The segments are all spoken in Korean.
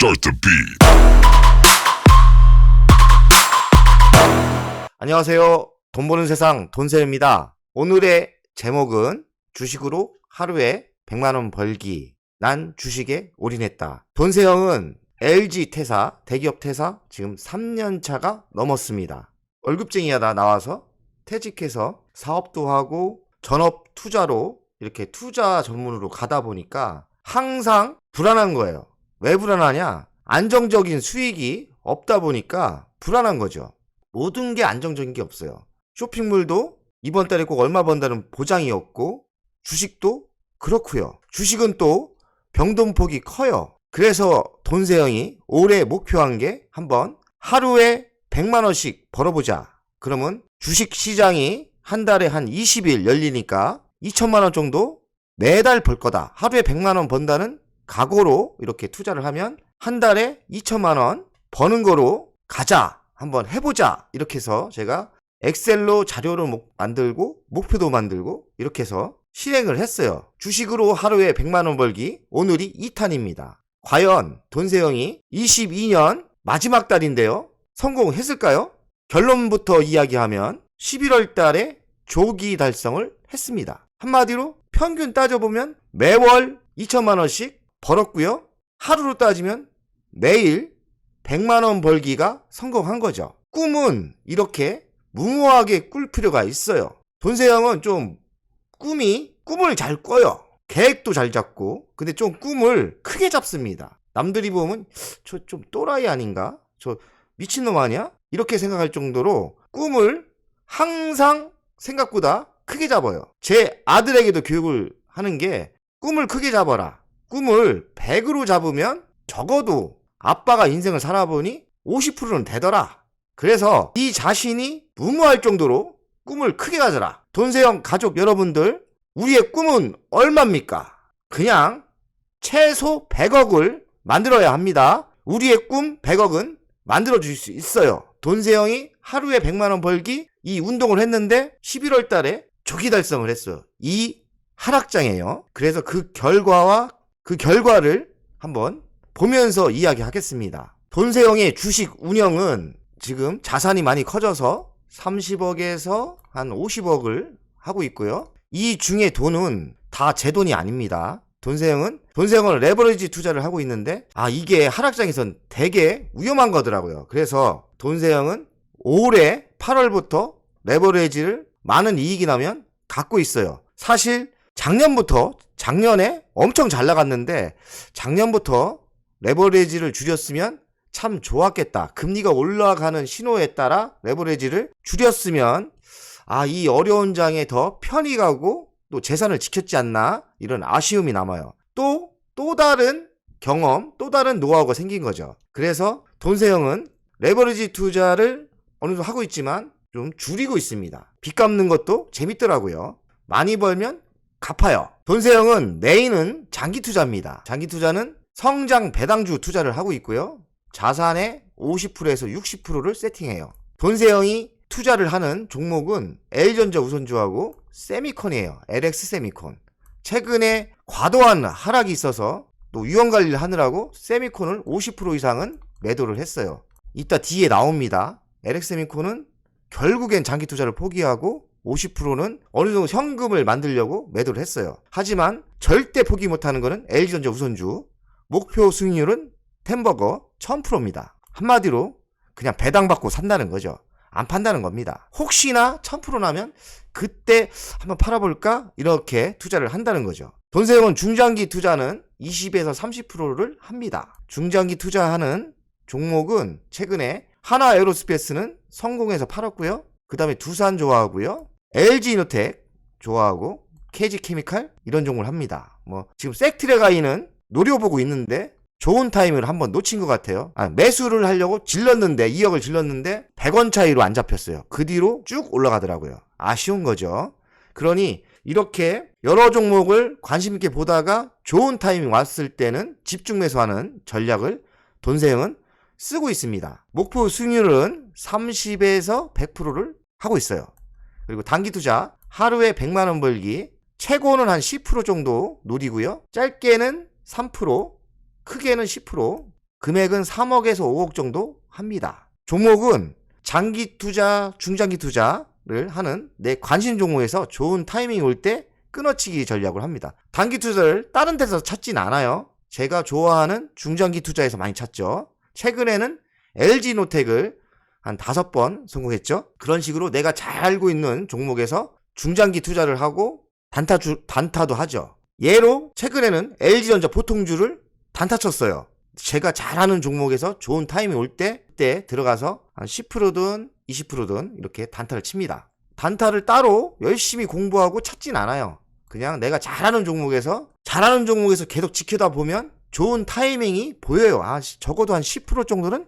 Start the beat. 안녕하세요. 돈 버는 세상 돈세입니다. 오늘의 제목은 주식으로 하루에 100만원 벌기. 난 주식에 올인했다. 돈세형은 LG 퇴사, 대기업 퇴사 지금 3년차가 넘었습니다. 월급쟁이하다 나와서 퇴직해서 사업도 하고 전업 투자로 이렇게 투자 전문으로 가다 보니까 항상 불안한 거예요. 왜 불안하냐? 안정적인 수익이 없다 보니까 불안한 거죠. 모든 게 안정적인 게 없어요. 쇼핑몰도 이번 달에 꼭 얼마 번다는 보장이 없고 주식도 그렇고요. 주식은 또 변동폭이 커요. 그래서 돈세형이 올해 목표한 게 한번 하루에 100만원씩 벌어보자. 그러면 주식 시장이 한 달에 한 20일 열리니까 2천만원 정도 매달 벌 거다. 하루에 100만원 번다는 각오로 이렇게 투자를 하면 한 달에 2천만원 버는 거로 가자. 한번 해보자. 이렇게 해서 제가 엑셀로 자료를 만들고 목표도 만들고 이렇게 해서 실행을 했어요. 주식으로 하루에 100만원 벌기 오늘이 2탄입니다. 과연 돈세형이 22년 마지막 달인데요. 성공했을까요? 결론부터 이야기하면 11월 달에 조기 달성을 했습니다. 한마디로 평균 따져보면 매월 2천만원씩 벌었고요. 하루로 따지면 매일 100만원 벌기가 성공한 거죠. 꿈은 이렇게 무모하게 꿀 필요가 있어요. 돈세형은 좀 꿈을 잘 꿔요. 계획도 잘 잡고 근데 좀 꿈을 크게 잡습니다. 남들이 보면 저 좀 또라이 아닌가? 저 미친놈 아니야? 이렇게 생각할 정도로 꿈을 항상 생각보다 크게 잡아요. 제 아들에게도 교육을 하는 게 꿈을 크게 잡아라. 꿈을 100으로 잡으면 적어도 아빠가 인생을 살아보니 50%는 되더라. 그래서 이 자신이 무모할 정도로 꿈을 크게 가져라. 돈세형 가족 여러분들, 우리의 꿈은 얼마입니까? 그냥 최소 100억을 만들어야 합니다. 우리의 꿈 100억은 만들어줄 수 있어요. 돈세형이 하루에 100만원 벌기 이 운동을 했는데 11월 달에 조기 달성을 했어요. 이 하락장이에요. 그래서 그 결과를 한번 보면서 이야기하겠습니다. 돈세형의 주식 운영은 지금 자산이 많이 커져서 30억에서 한 50억을 하고 있고요. 이 중에 돈은 다 제 돈이 아닙니다. 돈세형은 레버리지 투자를 하고 있는데 이게 하락장에선 되게 위험한 거더라고요. 그래서 돈세형은 올해 8월부터 레버리지를 많은 이익이 나면 갖고 있어요. 사실 작년에 엄청 잘 나갔는데 작년부터 레버리지를 줄였으면 참 좋았겠다. 금리가 올라가는 신호에 따라 레버리지를 줄였으면 이 어려운 장에 더 편히 가고 또 재산을 지켰지 않나 이런 아쉬움이 남아요. 또 다른 경험, 또 다른 노하우가 생긴 거죠. 그래서 돈세형은 레버리지 투자를 어느 정도 하고 있지만 좀 줄이고 있습니다. 빚 갚는 것도 재밌더라고요. 많이 벌면 갚아요. 돈세형은 메인은 장기 투자입니다. 장기 투자는 성장 배당주 투자를 하고 있고요. 자산의 50%에서 60%를 세팅해요. 돈세형이 투자를 하는 종목은 L전자 우선주하고 세미콘이에요. LX 세미콘. 최근에 과도한 하락이 있어서 또 위험관리를 하느라고 세미콘을 50% 이상은 매도를 했어요. 이따 뒤에 나옵니다. LX 세미콘은 결국엔 장기 투자를 포기하고 50%는 어느 정도 현금을 만들려고 매도를 했어요. 하지만 절대 포기 못하는 거는 LG전자 우선주. 목표 수익률은 템버거 1000%입니다. 한마디로 그냥 배당받고 산다는 거죠. 안 판다는 겁니다. 혹시나 1000% 나면 그때 한번 팔아볼까? 이렇게 투자를 한다는 거죠. 돈세형은 중장기 투자는 20에서 30%를 합니다. 중장기 투자하는 종목은 최근에 하나에어로스페이스는 성공해서 팔았고요. 그 다음에 두산 좋아하고요. LG이노텍 좋아하고 KG케미칼 이런 종목을 합니다. 지금 섹트레가이는 노려보고 있는데 좋은 타이밍을 한번 놓친 것 같아요. 매수를 하려고 2억을 질렀는데 100원 차이로 안 잡혔어요. 그 뒤로 쭉 올라가더라고요. 아쉬운 거죠. 그러니 이렇게 여러 종목을 관심 있게 보다가 좋은 타이밍 왔을 때는 집중 매수하는 전략을 돈세형은 쓰고 있습니다. 목표 수익률은 30에서 100%를 하고 있어요. 그리고 단기 투자 하루에 100만원 벌기 최고는 한 10% 정도 노리고요. 짧게는 3%, 크게는 10%, 금액은 3억에서 5억 정도 합니다. 종목은 장기 투자, 중장기 투자를 하는 내 관심 종목에서 좋은 타이밍이 올 때 끊어치기 전략을 합니다. 단기 투자를 다른 데서 찾진 않아요. 제가 좋아하는 중장기 투자에서 많이 찾죠. 최근에는 LG노텍을 한 5번 성공했죠. 그런 식으로 내가 잘 알고 있는 종목에서 중장기 투자를 하고 단타도 하죠. 예로 최근에는 LG전자 보통주를 단타 쳤어요. 제가 잘 아는 종목에서 좋은 타이밍이 올 때 들어가서 한 10%든 20%든 이렇게 단타를 칩니다. 단타를 따로 열심히 공부하고 찾진 않아요. 그냥 내가 잘하는 종목에서 계속 지켜다 보면 좋은 타이밍이 보여요. 적어도 한 10% 정도는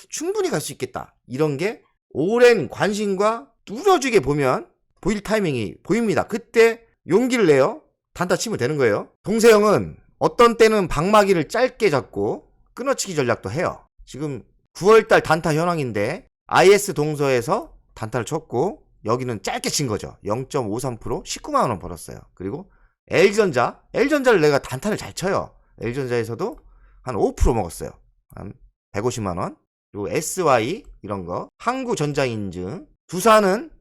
충분히 갈 수 있겠다. 이런 게 오랜 관심과 뚜렷하게 보면 보일 타이밍이 보입니다. 그때 용기를 내요. 단타 치면 되는 거예요. 동세형은 어떤 때는 방마기를 짧게 잡고 끊어치기 전략도 해요. 지금 9월달 단타 현황인데 IS 동서에서 단타를 쳤고 여기는 짧게 친 거죠. 0.53% 19만원 벌었어요. 그리고 LG전자를 내가 단타를 잘 쳐요. LG전자에서도 한 5% 먹었어요. 한 150만원. 그리고 SY 이런 거, 한국전자인증, 두산은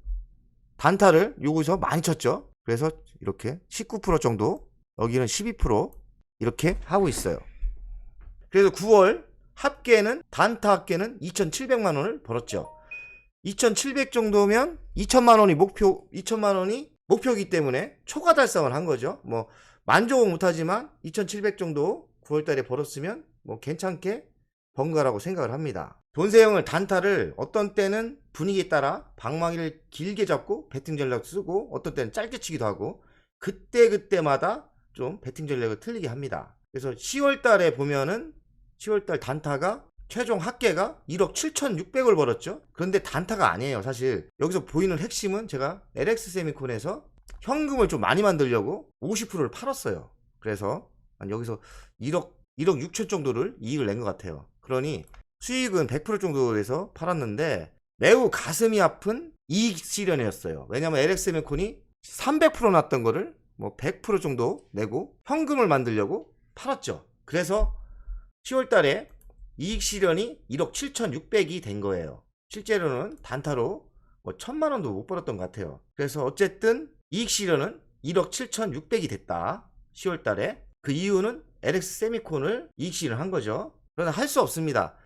단타를 여기서 많이 쳤죠. 그래서 이렇게 19% 정도, 여기는 12% 이렇게 하고 있어요. 그래서 9월 합계는 단타 합계는 2,700만원을 벌었죠. 2,700 정도면 2천만 원이 목표이기 때문에 초과 달성을 한 거죠. 뭐 만족은 못하지만 2,700 정도 9월달에 벌었으면 뭐 괜찮게 번거라고 생각을 합니다. 돈세형을 단타를 어떤 때는 분위기에 따라 방망이를 길게 잡고 배팅 전략 쓰고 어떤 때는 짧게 치기도 하고 그때마다 좀 배팅 전략을 틀리게 합니다. 그래서 10월달에 보면은 10월달 단타가 최종 합계가 1억 7,600을 벌었죠. 그런데 단타가 아니에요. 사실 여기서 보이는 핵심은 제가 LX세미콘에서 현금을 좀 많이 만들려고 50%를 팔았어요. 그래서 여기서 1억 6천 정도를 이익을 낸 것 같아요. 그러니 수익은 100% 정도에서 팔았는데 매우 가슴이 아픈 이익 실현이었어요. 왜냐면 LX세미콘이 300% 났던 거를 뭐 100% 정도 내고 현금을 만들려고 팔았죠. 그래서 10월 달에 이익 실현이 1억 7,600이 된 거예요. 실제로는 단타로 뭐 1,000만 원도 못 벌었던 것 같아요. 그래서 어쨌든 이익 실현은 1억 7,600이 됐다. 10월 달에. 그 이유는 LX세미콘을 이익 실현한 거죠. 그러나 할 수 없습니다.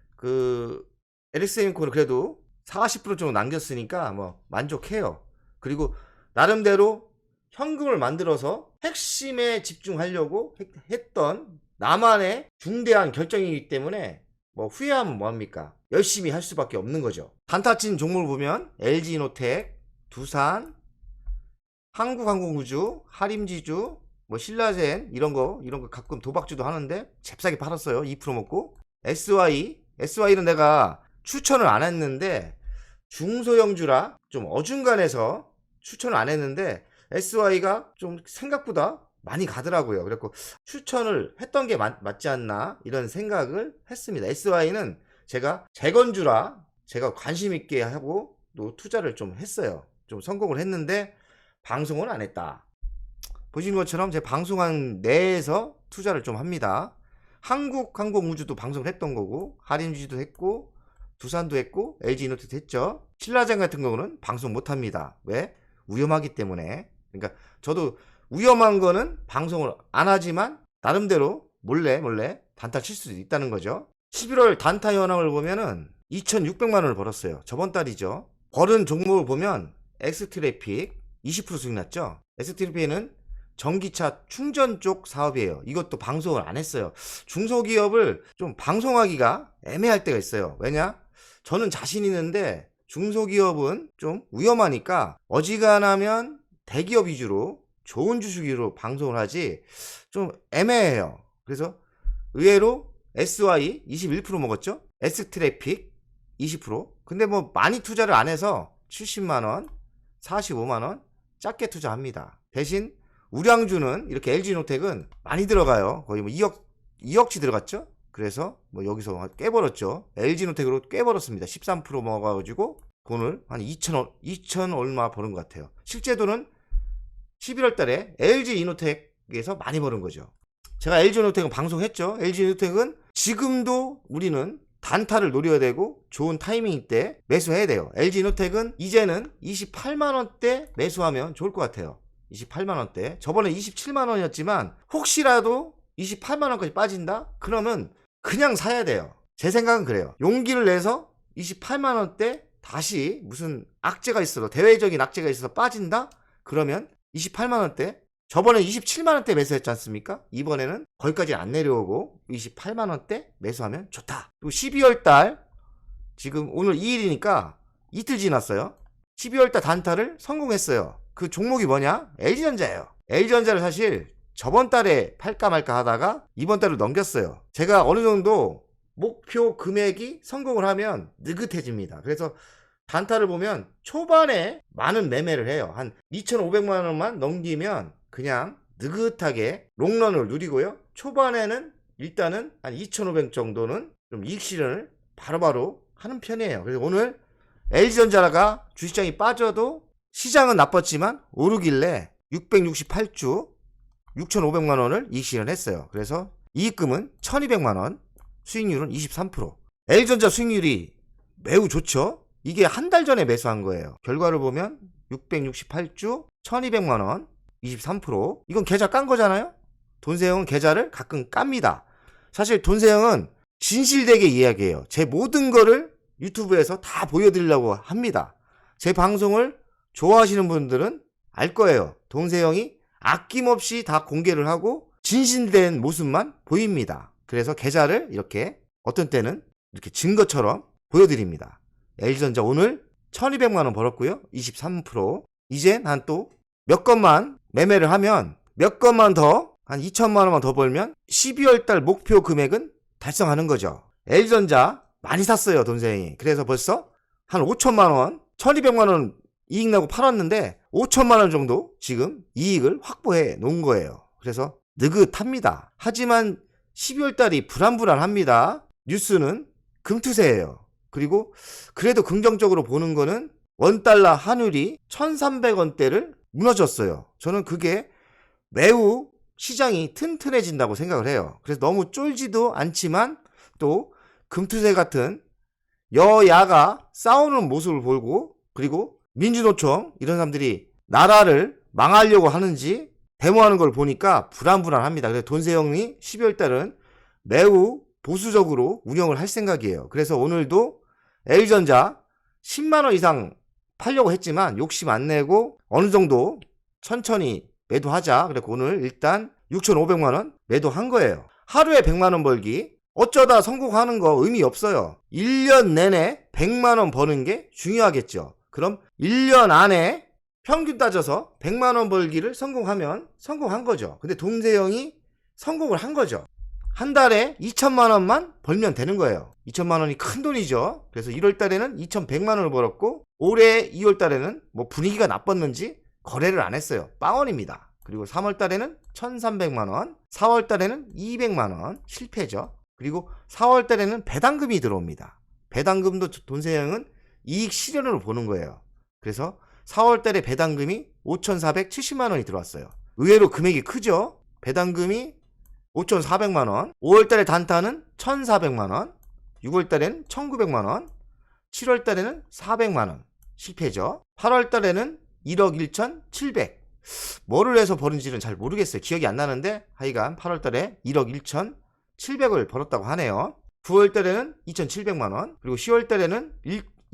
LX세미콘을 그래도 40% 정도 남겼으니까 뭐 만족해요. 그리고 나름대로 현금을 만들어서 핵심에 집중하려고 했던 나만의 중대한 결정이기 때문에 뭐 후회하면 뭐합니까? 열심히 할 수밖에 없는 거죠. 단타 친 종목을 보면 LG노텍, 두산, 한국항공우주, 하림지주, 뭐 신라젠 이런 거 가끔 도박주도 하는데 잽싸게 팔았어요. 2% 먹고. SY는 내가 추천을 안 했는데 중소형주라 좀 어중간해서 추천을 안 했는데 SY가 좀 생각보다 많이 가더라고요. 그래서 추천을 했던 게 맞지 않나 이런 생각을 했습니다. SY는 제가 재건주라 제가 관심 있게 하고 또 투자를 좀 했어요. 좀 성공을 했는데 방송은 안 했다. 보시는 것처럼 제 방송한 내에서 투자를 좀 합니다. 한국항공우주도 방송을 했던 거고 하림지도 했고 두산도 했고 LG이노텍도 했죠. 신라젠 같은 경우는 방송 못 합니다. 왜? 위험하기 때문에. 그러니까 저도 위험한 거는 방송을 안 하지만 나름대로 몰래 단타 칠 수도 있다는 거죠. 11월 단타 현황을 보면은 2,600만 원을 벌었어요. 저번 달이죠. 벌은 종목을 보면 엑스트래픽 20% 수익 났죠. 엑스트래픽은 전기차 충전 쪽 사업이에요. 이것도 방송을 안 했어요. 중소기업을 좀 방송하기가 애매할 때가 있어요. 왜냐? 저는 자신 있는데 중소기업은 좀 위험하니까 어지간하면 대기업 위주로 좋은 주식으로 방송을 하지 좀 애매해요. 그래서 의외로 SY 21% 먹었죠. S트래픽 20%. 근데 뭐 많이 투자를 안 해서 70만원, 45만원 작게 투자합니다. 대신 우량주는 이렇게 LG노텍은 많이 들어가요. 거의 뭐 2억치 들어갔죠. 그래서 뭐 여기서 꽤 벌었죠. LG노텍으로 꽤 벌었습니다. 13% 먹어가지고 돈을 한 2천 얼마 버는 것 같아요. 실제 돈은 11월 달에 LG이노텍에서 많이 버는 거죠. 제가 LG에너텍은 방송했죠. LG에너텍은 지금도 우리는 단타를 노려야 되고 좋은 타이밍 때 매수해야 돼요. LG에너텍은 이제는 28만원대 매수하면 좋을 것 같아요. 28만원대. 저번에 27만원이었지만 혹시라도 28만원까지 빠진다? 그러면 그냥 사야 돼요. 제 생각은 그래요. 용기를 내서 28만원대 다시 무슨 악재가 있어도 대외적인 악재가 있어서 빠진다? 그러면 28만원대, 저번에 27만원대 매수했지 않습니까? 이번에는 거기까지 안 내려오고 28만원대 매수하면 좋다. 그리고 12월달 지금 오늘 2일이니까 이틀 지났어요. 12월달 단타를 성공했어요. 그 종목이 뭐냐? LG전자예요. LG전자를 사실 저번 달에 팔까 말까 하다가 이번 달로 넘겼어요. 제가 어느 정도 목표 금액이 성공을 하면 느긋해집니다. 그래서 단타를 보면 초반에 많은 매매를 해요. 한 2,500만원만 넘기면 그냥 느긋하게 롱런을 누리고요. 초반에는 일단은 한 2,500 정도는 좀 이익 실현을 바로바로 하는 편이에요. 그래서 오늘 LG전자가 주식장이 빠져도 시장은 나빴지만 오르길래 668주 6,500만원을 이익 실현했어요. 그래서 이익금은 1,200만원, 수익률은 23%. LG전자 수익률이 매우 좋죠. 이게 한 달 전에 매수한 거예요. 결과를 보면 668주 1,200만원 23%. 이건 계좌 깐 거잖아요. 돈세형은 계좌를 가끔 깝니다. 사실 돈세형은 진실되게 이야기해요. 제 모든 거를 유튜브에서 다 보여드리려고 합니다. 제 방송을 좋아하시는 분들은 알 거예요. 돈세형이 아낌없이 다 공개를 하고 진실된 모습만 보입니다. 그래서 계좌를 이렇게 어떤 때는 이렇게 증거처럼 보여드립니다. LG전자 오늘 1,200만원 벌었고요. 23%. 이젠 한 또 몇 건만 매매를 하면 몇 건만 더 한 2천만원만 더 벌면 12월달 목표 금액은 달성하는 거죠. LG전자 많이 샀어요. 돈세형이. 그래서 벌써 한 5천만원 1,200만원 이익 나고 팔았는데 5천만원 정도 지금 이익을 확보해 놓은 거예요. 그래서 느긋합니다. 하지만 12월달이 불안불안합니다. 뉴스는 금투세예요. 그리고 그래도 긍정적으로 보는 거는 원달러 환율이 1,300원대를 무너졌어요. 저는 그게 매우 시장이 튼튼해진다고 생각을 해요. 그래서 너무 쫄지도 않지만 또 금투세 같은 여야가 싸우는 모습을 보고 그리고 민주노총 이런 사람들이 나라를 망하려고 하는지 데모하는 걸 보니까 불안불안합니다. 그래서 돈세형이 12월달은 매우 보수적으로 운영을 할 생각이에요. 그래서 오늘도 LG전자 10만원 이상 팔려고 했지만 욕심 안 내고 어느 정도 천천히 매도하자. 그래서 오늘 일단 6,500만원 매도한 거예요. 하루에 100만원 벌기 어쩌다 성공하는 거 의미 없어요. 1년 내내 100만원 버는 게 중요하겠죠. 그럼 1년 안에 평균 따져서 100만원 벌기를 성공하면 성공한 거죠. 근데 돈세형이 성공을 한 거죠. 한 달에 2천만원만 벌면 되는 거예요. 2천만원이 큰 돈이죠. 그래서 1월달에는 2,100만원을 벌었고 올해 2월달에는 뭐 분위기가 나빴는지 거래를 안 했어요. 빵원입니다. 그리고 3월달에는 1,300만원, 4월달에는 200만원 실패죠. 그리고 4월달에는 배당금이 들어옵니다. 배당금도 돈세형은 이익 실현으로 보는 거예요. 그래서 4월달에 배당금이 5,470만원이 들어왔어요. 의외로 금액이 크죠. 배당금이 5,400만원, 5월달에 단타는 1,400만원, 6월달에는 1,900만원, 7월달에는 400만원 실패죠. 8월달에는 1억 1,700. 뭐를 해서 벌은지는 잘 모르겠어요. 기억이 안 나는데 하여간 8월달에 1억 1,700을 벌었다고 하네요. 9월달에는 2,700만원, 그리고 10월달에는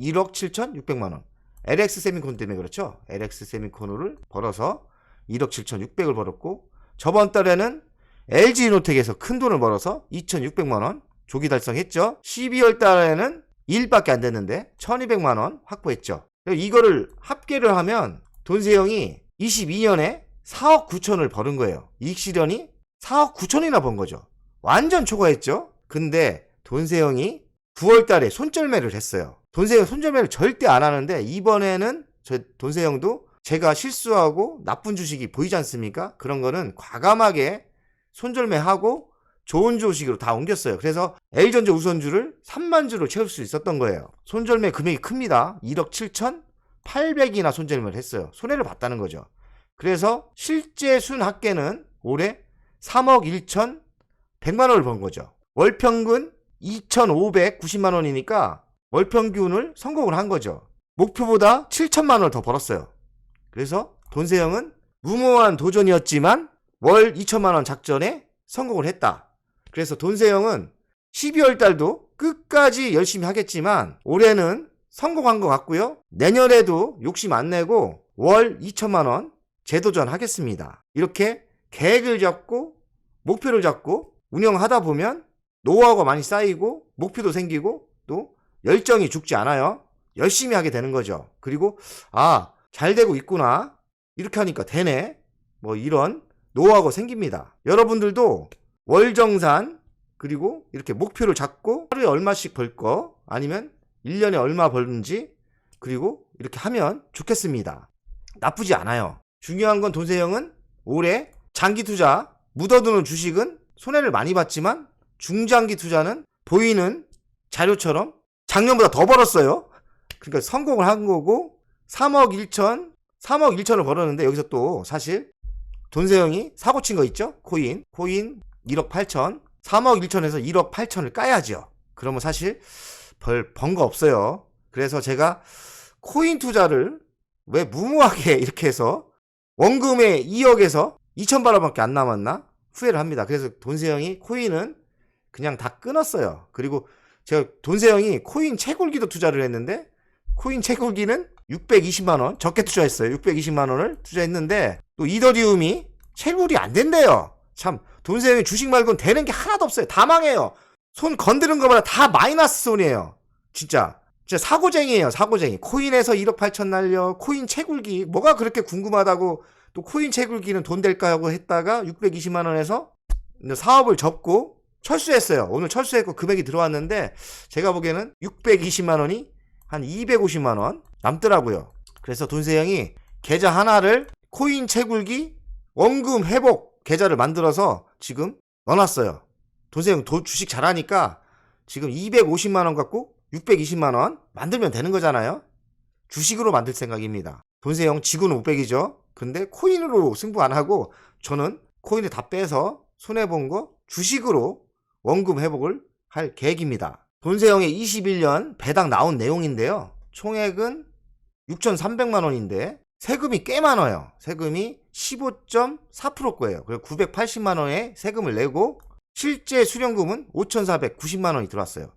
1억 7,600만원. LX 세미콘 때문에 그렇죠. LX 세미콘을 벌어서 1억 7,600을 벌었고 저번 달에는 LG이노텍에서 큰 돈을 벌어서 2,600만원 조기 달성했죠. 12월 달에는 1일밖에 안 됐는데 1,200만원 확보했죠. 이거를 합계를 하면 돈세형이 22년에 4억 9천을 버는 거예요. 이익 실현이 4억 9천이나 번 거죠. 완전 초과했죠. 근데 돈세형이 9월 달에 손절매를 했어요. 돈세형 손절매를 절대 안 하는데 이번에는 저 돈세형도 제가 실수하고 나쁜 주식이 보이지 않습니까? 그런 거는 과감하게 손절매하고 좋은 주식으로 다 옮겼어요. 그래서 L전자 우선주를 3만 주로 채울 수 있었던 거예요. 손절매 금액이 큽니다. 1억 7,800이나 손절매를 했어요. 손해를 봤다는 거죠. 그래서 실제 순합계는 올해 3억 1,100만원을 번 거죠. 월평균 2,590만원이니까 월평균을 성공을 한 거죠. 목표보다 7천만원을 더 벌었어요. 그래서 돈세형은 무모한 도전이었지만 월 2천만원 작전에 성공을 했다. 그래서 돈세형은 12월 달도 끝까지 열심히 하겠지만 올해는 성공한 것 같고요. 내년에도 욕심 안 내고 월 2천만원 재도전하겠습니다. 이렇게 계획을 잡고 목표를 잡고 운영하다 보면 노하우가 많이 쌓이고 목표도 생기고 또 열정이 죽지 않아요. 열심히 하게 되는 거죠. 그리고 잘 되고 있구나. 이렇게 하니까 되네. 뭐 이런 노하우가 생깁니다. 여러분들도 월정산 그리고 이렇게 목표를 잡고 하루에 얼마씩 벌 거 아니면 1년에 얼마 벌는지 그리고 이렇게 하면 좋겠습니다. 나쁘지 않아요. 중요한 건 돈세형은 올해 장기 투자 묻어두는 주식은 손해를 많이 봤지만 중장기 투자는 보이는 자료처럼 작년보다 더 벌었어요. 그러니까 성공을 한 거고 3억 1천을 벌었는데 여기서 또 사실 돈세형이 사고 친 거 있죠? 코인 1억 8천 3억 1천에서 1억 8천을 까야죠. 그러면 사실 번 거 없어요. 그래서 제가 코인 투자를 왜 무모하게 이렇게 해서 원금의 2억에서 2천만원밖에 안 남았나 후회를 합니다. 그래서 돈세형이 코인은 그냥 다 끊었어요. 그리고 제가 돈세형이 코인 채굴기도 투자를 했는데 코인 채굴기는 620만원 적게 투자했어요. 620만원을 투자했는데 또 이더리움이 채굴이 안 된대요. 참 돈세형이 주식 말고는 되는 게 하나도 없어요. 다 망해요. 손 건드는 거마다 다 마이너스 손이에요. 진짜 사고쟁이에요. 사고쟁이. 코인에서 1억 8천 날려 코인 채굴기 뭐가 그렇게 궁금하다고 또 코인 채굴기는 돈 될까 하고 했다가 620만원에서 사업을 접고 철수했어요. 오늘 철수했고 금액이 들어왔는데 제가 보기에는 620만원이 한 250만원 남더라고요. 그래서 돈세형이 계좌 하나를 코인 채굴기 원금 회복 계좌를 만들어서 지금 넣어놨어요. 돈세형 주식 잘하니까 지금 250만원 갖고 620만원 만들면 되는 거잖아요. 주식으로 만들 생각입니다. 돈세형 지구는 500이죠. 근데 코인으로 승부 안 하고 저는 코인을 다 빼서 손해본 거 주식으로 원금 회복을 할 계획입니다. 돈세형의 21년 배당 나온 내용인데요. 총액은 6,300만원인데 세금이 꽤 많아요. 세금이 15.4% 거예요. 그리고 980만원의 세금을 내고 실제 수령금은 5,490만원이 들어왔어요.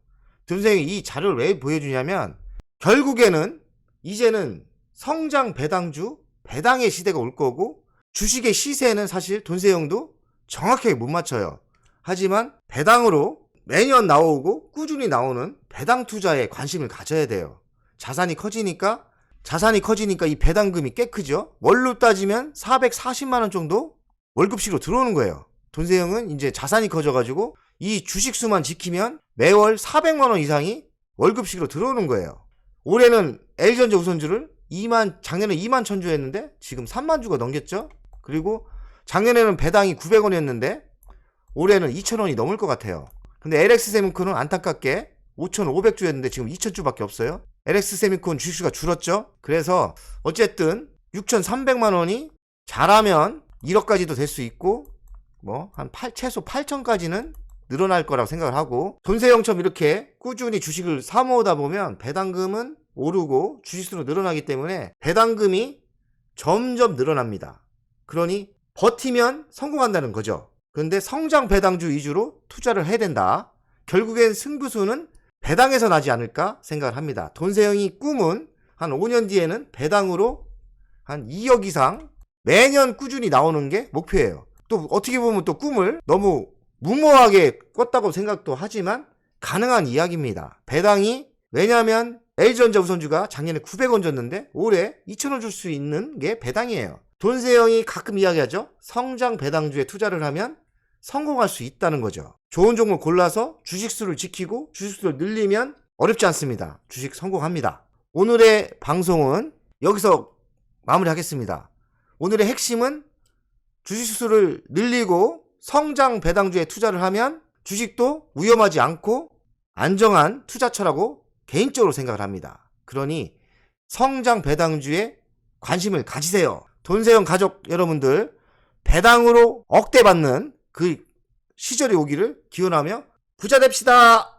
돈세형이 이 자료를 왜 보여주냐면 결국에는 이제는 성장 배당주 배당의 시대가 올 거고 주식의 시세는 사실 돈세형도 정확하게 못 맞춰요. 하지만 배당으로 매년 나오고 꾸준히 나오는 배당 투자에 관심을 가져야 돼요. 자산이 커지니까 이 배당금이 꽤 크죠. 월로 따지면 440만원 정도 월급식으로 들어오는 거예요. 돈세형은 이제 자산이 커져가지고 이 주식수만 지키면 매월 400만원 이상이 월급식으로 들어오는 거예요. 올해는 L전자 우선주를 작년에 2만 천주 했는데 지금 3만 주가 넘겼죠. 그리고 작년에는 배당이 900원이었는데 올해는 2,000원이 넘을 것 같아요. 근데 LX세미콘은 안타깝게 5,500주였는데 지금 2,000주밖에 없어요. LX세미콘 주식수가 줄었죠. 그래서 어쨌든 6,300만원이 잘하면 1억까지도 될 수 있고 최소 8천까지는 늘어날 거라고 생각을 하고 돈세형처럼 이렇게 꾸준히 주식을 사 모으다 보면 배당금은 오르고 주식수로 늘어나기 때문에 배당금이 점점 늘어납니다. 그러니 버티면 성공한다는 거죠. 그런데 성장 배당주 위주로 투자를 해야 된다. 결국엔 승부수는 배당에서 나지 않을까 생각을 합니다. 돈세형이 꿈은 한 5년 뒤에는 배당으로 한 2억 이상 매년 꾸준히 나오는 게 목표예요. 또 어떻게 보면 또 꿈을 너무 무모하게 꿨다고 생각도 하지만 가능한 이야기입니다. 배당이 왜냐하면 L전자 우선주가 작년에 900원 줬는데 올해 2,000원 줄 수 있는 게 배당이에요. 돈세형이 가끔 이야기하죠. 성장 배당주에 투자를 하면 성공할 수 있다는 거죠. 좋은 종목 골라서 주식수를 지키고 주식수를 늘리면 어렵지 않습니다. 주식 성공합니다. 오늘의 방송은 여기서 마무리하겠습니다. 오늘의 핵심은 주식수를 늘리고 성장 배당주에 투자를 하면 주식도 위험하지 않고 안정한 투자처라고 개인적으로 생각을 합니다. 그러니 성장 배당주에 관심을 가지세요. 돈세형 가족 여러분들 배당으로 억대 받는 그 시절이 오기를 기원하며 부자 됩시다.